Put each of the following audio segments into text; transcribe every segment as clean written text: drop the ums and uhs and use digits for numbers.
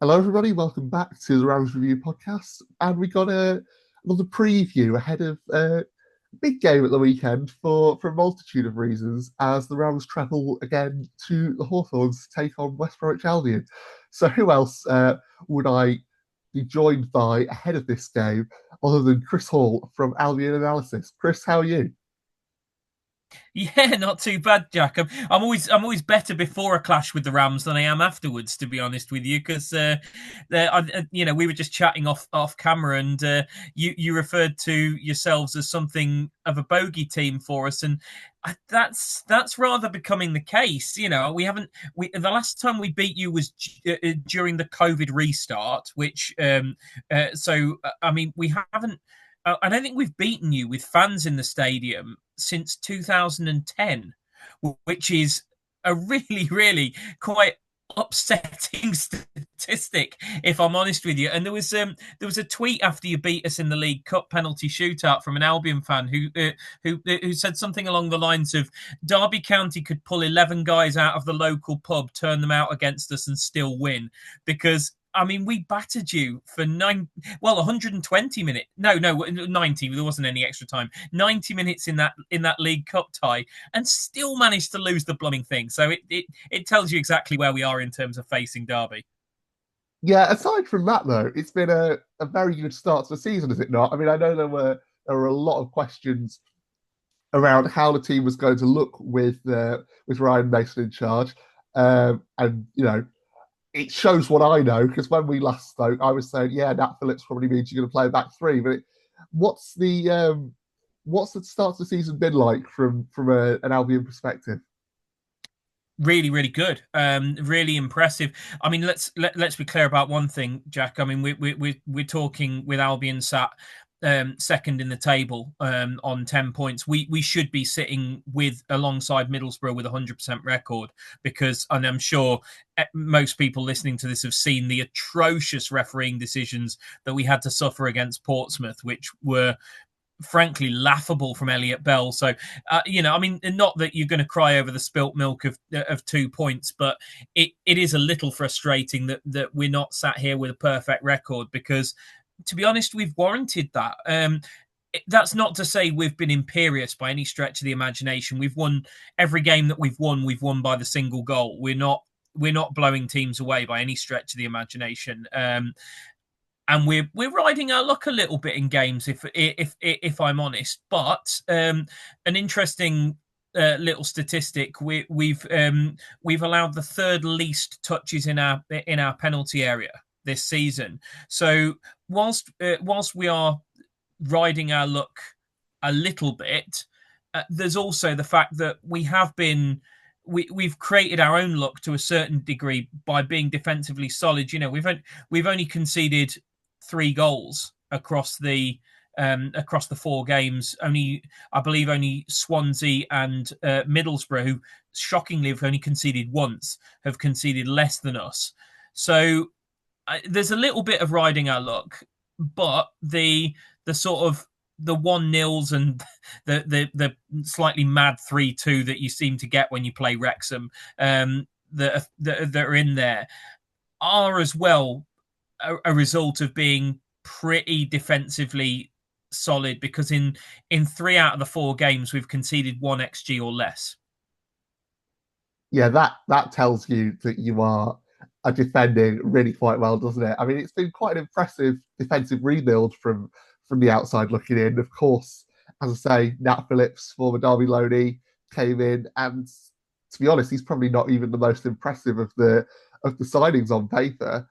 Hello, everybody. Welcome back to the Rams Review podcast. And we got another preview ahead of a big game at the weekend for a multitude of reasons as the Rams travel again to the Hawthorns to take on West Bromwich Albion. So, who else would I be joined by ahead of this game other than Chris Hall from Albion Analytics? Chris, how are you? Yeah, not too bad, Jack. I'm always better before a clash with the Rams than I am afterwards, to be honest with you, because we were just chatting off camera, and you referred to yourselves as something of a bogey team for us, and that's rather becoming the case. We haven't. The last time we beat you was during the COVID restart, which I mean we haven't. I don't think we've beaten you with fans in the stadium since 2010, which is a really, really quite upsetting statistic, if I'm honest with you. And there was a tweet after you beat us in the League Cup penalty shootout from an Albion fan who said something along the lines of Derby County could pull 11 guys out of the local pub, turn them out against us, and still win because. I mean, we battered you for 120 minutes. No, 90. There wasn't any extra time. 90 minutes in that League Cup tie, and still managed to lose the blooming thing. So it tells you exactly where we are in terms of facing Derby. Yeah, aside from that though, it's been a very good start to the season, is it not? I mean, I know there were a lot of questions around how the team was going to look with Ryan Mason in charge. And it shows what I know because when we last spoke, I was saying, yeah, Nat Phillips probably means you're going to play back three. But what's the start of the season been like from an Albion perspective? Really, really good. Really impressive. I mean, let's be clear about one thing, Jack. I mean, we're talking with Albion sat second in the table on 10 points. We should be sitting with alongside Middlesbrough with a 100% record because, and I'm sure most people listening to this have seen the atrocious refereeing decisions that we had to suffer against Portsmouth, which were frankly laughable from Elliot Bell. So, I mean, not that you're going to cry over the spilt milk of 2 points, but it is a little frustrating that we're not sat here with a perfect record because, to be honest, we've warranted that. That's not to say we've been imperious by any stretch of the imagination. We've won every game that we've won by the single goal. We're not blowing teams away by any stretch of the imagination. And we're riding our luck a little bit in games, if I'm honest. But an interesting little statistic: we've allowed the third least touches in our penalty area this season. So whilst we are riding our luck a little bit, there's also the fact that we've created our own luck to a certain degree by being defensively solid. We've only conceded 3 goals across the 4 games. I believe only Swansea and Middlesbrough, who shockingly have only conceded once, have conceded less than us. So there's a little bit of riding our luck, but the sort of the 1-0s and the slightly mad 3-2 that you seem to get when you play Wrexham, that are in there, are as well a result of being pretty defensively solid because in 3 out of the 4 games we've conceded 1 xg or less. Yeah, that tells you that you are defending really quite well, doesn't it? I mean, it's been quite an impressive defensive rebuild from the outside looking in. Of course, as I say, Nat Phillips, former Derby loanee, came in, and to be honest, he's probably not even the most impressive of the signings on paper.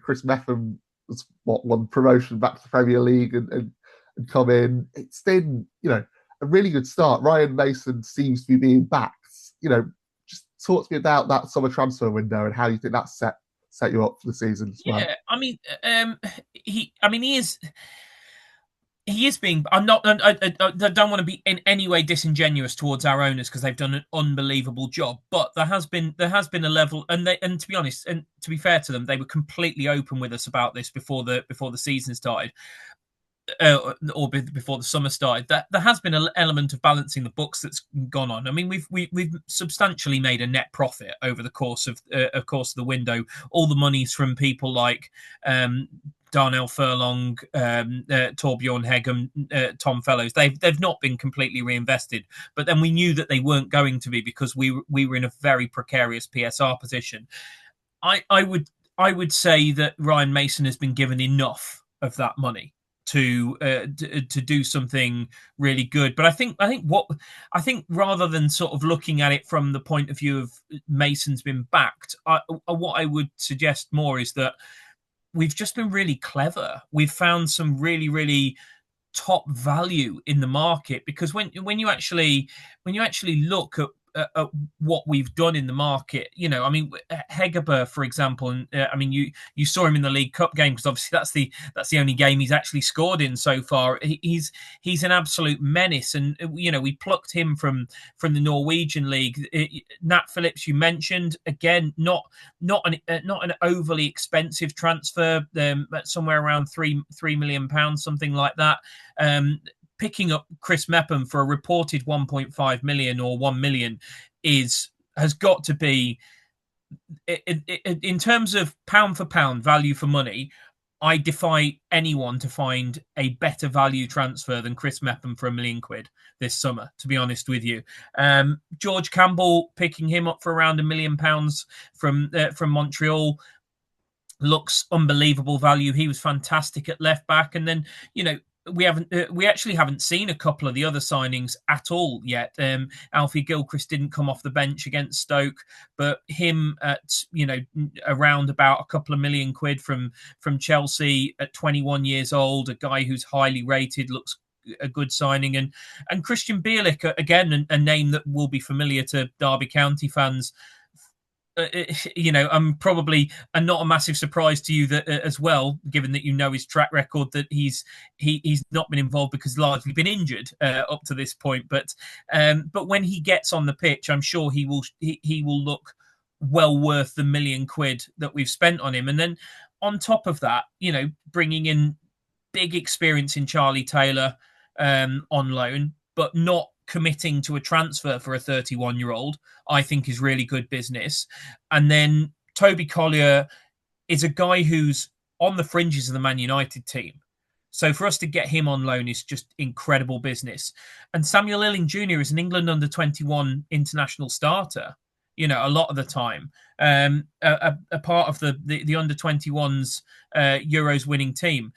Chris Metham was won promotion back to the Premier League and come in. It's been a really good start. Ryan Mason seems to be being backed. Just talk to me about that summer transfer window and how you think that set you up for the season as well. Yeah, I mean, he is being. I'm not. I don't want to be in any way disingenuous towards our owners because they've done an unbelievable job. But there has been a level, and to be honest, and to be fair to them, they were completely open with us about this before the season started. or before the summer started, that there has been an element of balancing the books that's gone on. I mean, we've substantially made a net profit over the course of the window. All the money's from people like Darnell Furlong, Torbjorn Hegem, Tom Fellows. They've not been completely reinvested, but then we knew that they weren't going to be because we were in a very precarious PSR position. I would say that Ryan Mason has been given enough of that money to do something really good. But I think rather than sort of looking at it from the point of view of Mason's been backed, what I would suggest more is that we've just been really clever. We've found some really, really top value in the market, because when you actually look at what we've done in the market, I mean, Hegerberg, for example, and I mean, you saw him in the League Cup game, because obviously that's the only game he's actually scored in so far. He's an absolute menace, and we plucked him from the Norwegian league. Nat Phillips, you mentioned, again, not an overly expensive transfer, somewhere around £3 million, something like that. Picking up Chris Mepham for a reported 1.5 million or 1 million has got to be, in terms of pound for pound value for money, I defy anyone to find a better value transfer than Chris Mepham for £1 million this summer, to be honest with you. George Campbell, picking him up for around £1 million from Montreal, looks unbelievable value. He was fantastic at left back. And then, we actually haven't seen a couple of the other signings at all yet. Alfie Gilchrist didn't come off the bench against Stoke, but him at around about a couple of £1 million from Chelsea at 21 years old, a guy who's highly rated, looks a good signing. And Christian Bielik, again, a name that will be familiar to Derby County fans. I'm probably not a massive surprise to you that as well, given that his track record, that he's not been involved because largely been injured up to this point. But when he gets on the pitch, I'm sure he will look well worth the £1 million that we've spent on him. And then on top of that, bringing in big experience in Charlie Taylor on loan, but not committing to a transfer for a 31-year-old, I think is really good business. And then Toby Collier is a guy who's on the fringes of the Man United team. So for us to get him on loan is just incredible business. And Samuel Illing Jr. is an England under-21 international starter, a lot of the time. A part of the under-21s Euros winning team.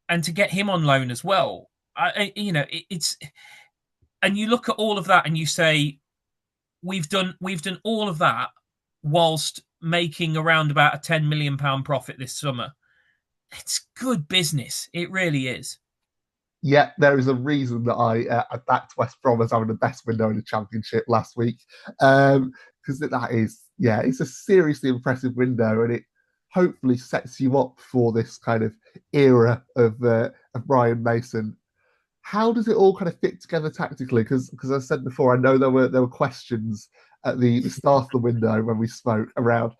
And to get him on loan as well, it's... And you look at all of that and you say, we've done all of that whilst making around about a £10 million profit this summer. It's good business. It really is. Yeah, there is a reason that I backed West Brom as having the best window in the Championship last week. Because that is, it's a seriously impressive window, and it hopefully sets you up for this kind of era of Ryan Mason. How does it all kind of fit together tactically? Because as I said before, I know there were questions at the start of the window when we spoke around,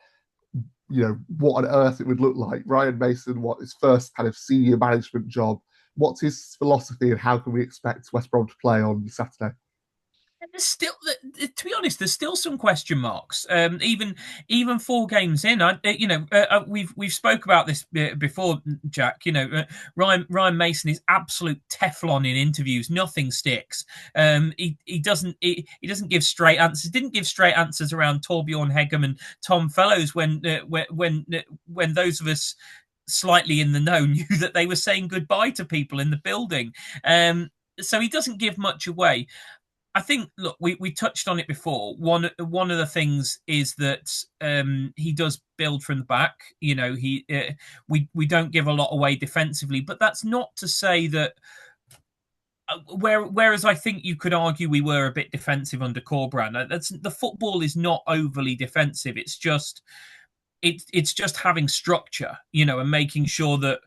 what on earth it would look like. Ryan Mason, what his first kind of senior management job? What's his philosophy, and how can we expect West Brom to play on Saturday? There's still, to be honest, there's still some question marks. Even 4 games in, we've spoke about this before, Jack. Ryan Mason is absolute Teflon in interviews. Nothing sticks. He doesn't give straight answers. Didn't give straight answers around Torbjorn Hegem and Tom Fellows when those of us slightly in the know knew that they were saying goodbye to people in the building. So he doesn't give much away. I think, look, we touched on it before. One of the things is that he does build from the back. We don't give a lot away defensively, but that's not to say that. Whereas I think you could argue we were a bit defensive under Corberán. The football is not overly defensive. It's just having structure, and making sure that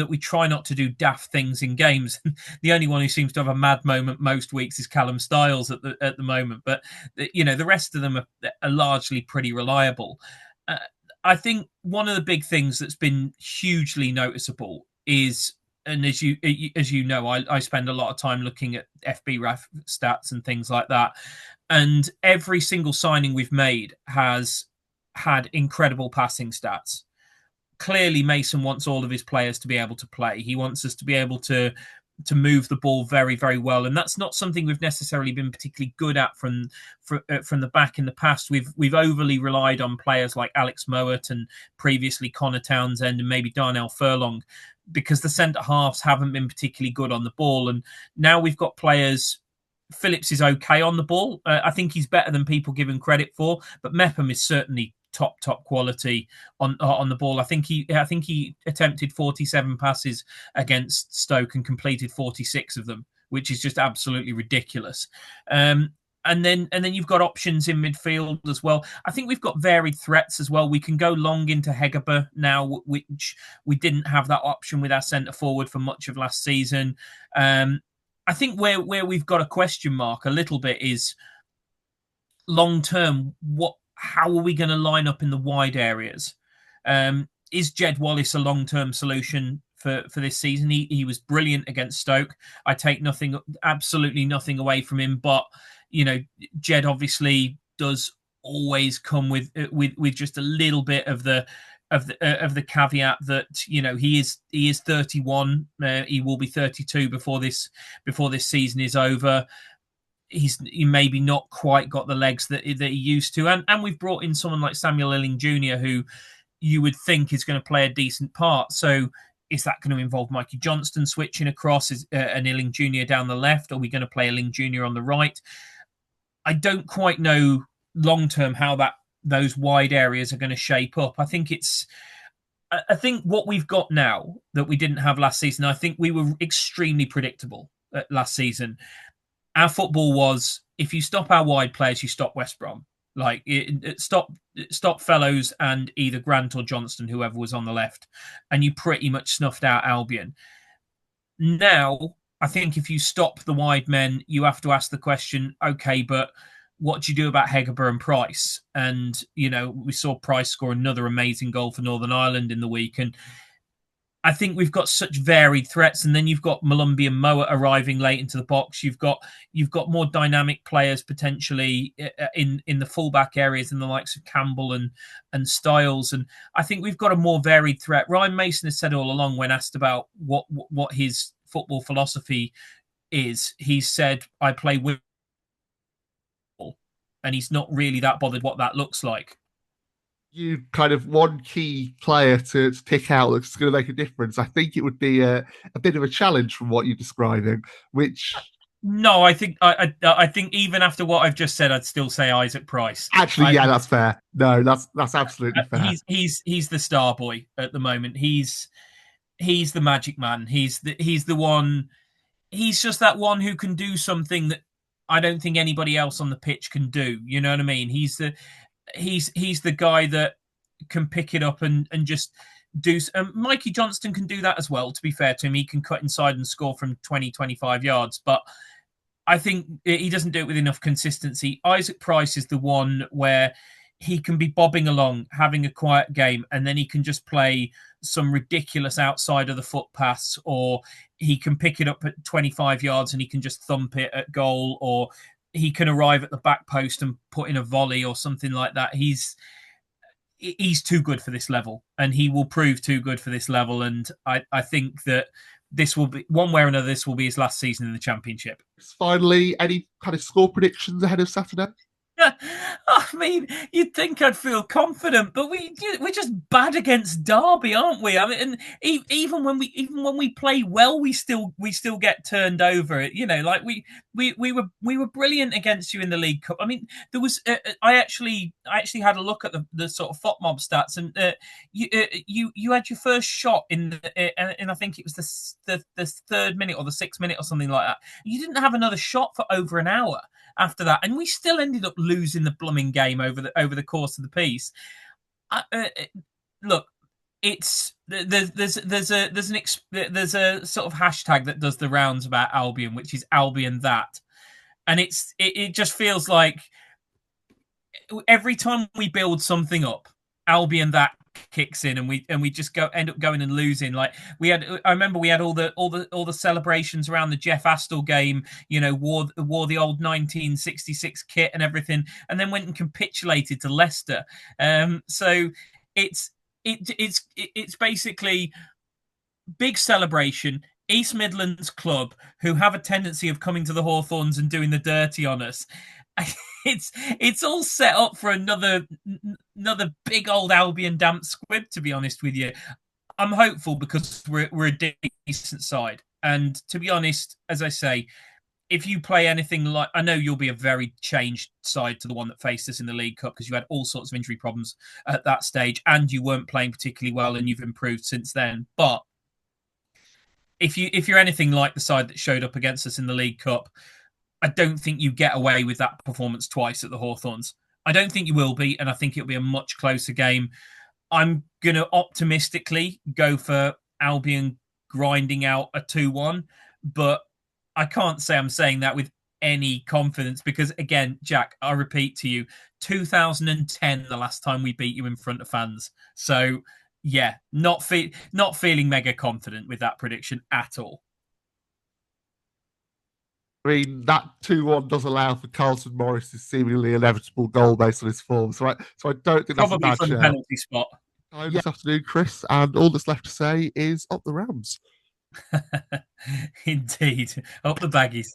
we try not to do daft things in games. The only one who seems to have a mad moment most weeks is Callum Styles at the moment, but the rest of them are largely pretty reliable. I think one of the big things that's been hugely noticeable is and as you know, I spend a lot of time looking at FB stats and things like that, and every single signing we've made has had incredible passing stats. Clearly, Mason wants all of his players to be able to play. He wants us to be able to move the ball very, very well, and that's not something we've necessarily been particularly good at from the back in the past. We've overly relied on players like Alex Mowat and previously Connor Townsend and maybe Darnell Furlong, because the centre halves haven't been particularly good on the ball, and now we've got players. Phillips is okay on the ball. I think he's better than people give him credit for, but Mepham is certainly top quality on the ball. I think he attempted 47 passes against Stoke and completed 46 of them, which is just absolutely ridiculous. And then you've got options in midfield as well. I think we've got varied threats as well. We can go long into Hegerber now, which we didn't have that option with our centre forward for much of last season. I think where we've got a question mark a little bit is long term. How are we going to line up in the wide areas? Is Jed Wallace a long term solution for this season? He was brilliant against Stoke. I take absolutely nothing away from him, but Jed obviously does always come with just a little bit of the caveat that he is 31. He will be 32 before this season is over. He maybe not quite got the legs that he used to, and we've brought in someone like Samuel Illing Jr., who you would think is going to play a decent part. So is that going to involve Mikey Johnston switching across an Illing Jr. down the left? Are we going to play Illing Jr. on the right? I don't quite know long term how those wide areas are going to shape up. I think what we've got now that we didn't have last season. I think we were extremely predictable last season. Our football was, if you stop our wide players, you stop West Brom. Like stop Fellows and either Grant or Johnston, whoever was on the left, and you pretty much snuffed out Albion. Now, I think if you stop the wide men, you have to ask the question, okay, but what do you do about Hegerber and Price? And, we saw Price score another amazing goal for Northern Ireland in the week. And I think we've got such varied threats, and then you've got Malumbi and Moa arriving late into the box. You've got more dynamic players potentially in the fullback areas, in the likes of Campbell and Styles, and I think we've got a more varied threat. Ryan Mason has said all along, when asked about what his football philosophy is, he said, "I play with," and he's not really that bothered what that looks like. You kind of one key player to pick out that's going to make a difference. I think it would be a bit of a challenge from what you're describing, which... No, I think I think even after what I've just said, I'd still say Isaac Price. Actually, yeah, that's fair. No, that's absolutely fair. He's the star boy at the moment. He's the magic man. He's the one. He's just that one who can do something that I don't think anybody else on the pitch can do. You know what I mean? He's the guy that can pick it up and just do. Mikey Johnston can do that as well, to be fair to him. He can cut inside and score from 20, 25 yards. But I think he doesn't do it with enough consistency. Isaac Price is the one where he can be bobbing along, having a quiet game, and then he can just play some ridiculous outside of the foot pass, or he can pick it up at 25 yards and he can just thump it at goal, or he can arrive at the back post and put in a volley or something like that. He's too good for this level, and he will prove too good for this level. And I think that this will be, one way or another, this will be his last season in the Championship. Finally, any kind of score predictions ahead of Saturday? I mean, you'd think I'd feel confident, but we're just bad against Derby, aren't we? I mean, and even when we play well, we still get turned over. Like we were brilliant against you in the League Cup. I mean, there was I actually had a look at the sort of FOTMob stats, and you had your first shot in I think it was the 3rd minute or the 6th minute or something like that. You didn't have another shot for over an hour after that, and we still ended up losing the blooming game over the course of the piece. Look, it's there's a sort of hashtag that does the rounds about Albion, which is Albion that, and it just feels like every time we build something up, Albion that kicks in, and we just end up going and losing. Like I remember we had all the celebrations around the Jeff Astle game. Wore the old 1966 kit and everything, and then went and capitulated to Leicester. So it's basically big celebration. East Midlands club who have a tendency of coming to the Hawthorns and doing the dirty on us. It's all set up for another big old Albion damp squib, to be honest with you. I'm hopeful because we're a decent side. And to be honest, as I say, if you play anything like, I know you'll be a very changed side to the one that faced us in the League Cup because you had all sorts of injury problems at that stage and you weren't playing particularly well and you've improved since then. But if you're anything like the side that showed up against us in the League Cup, I don't think you get away with that performance twice at the Hawthorns. I don't think you will be, and I think it'll be a much closer game. I'm going to optimistically go for Albion grinding out a 2-1, but I can't say I'm saying that with any confidence because, again, Jack, I repeat to you, 2010, the last time we beat you in front of fans. So, yeah, not feeling mega confident with that prediction at all. I mean, that 2-1 does allow for Carlton Morris's seemingly inevitable goal based on his form. So I don't think that's probably a bad from the penalty spot. This afternoon, Chris, and all that's left to say is up the Rams. Indeed. Up the Baggies.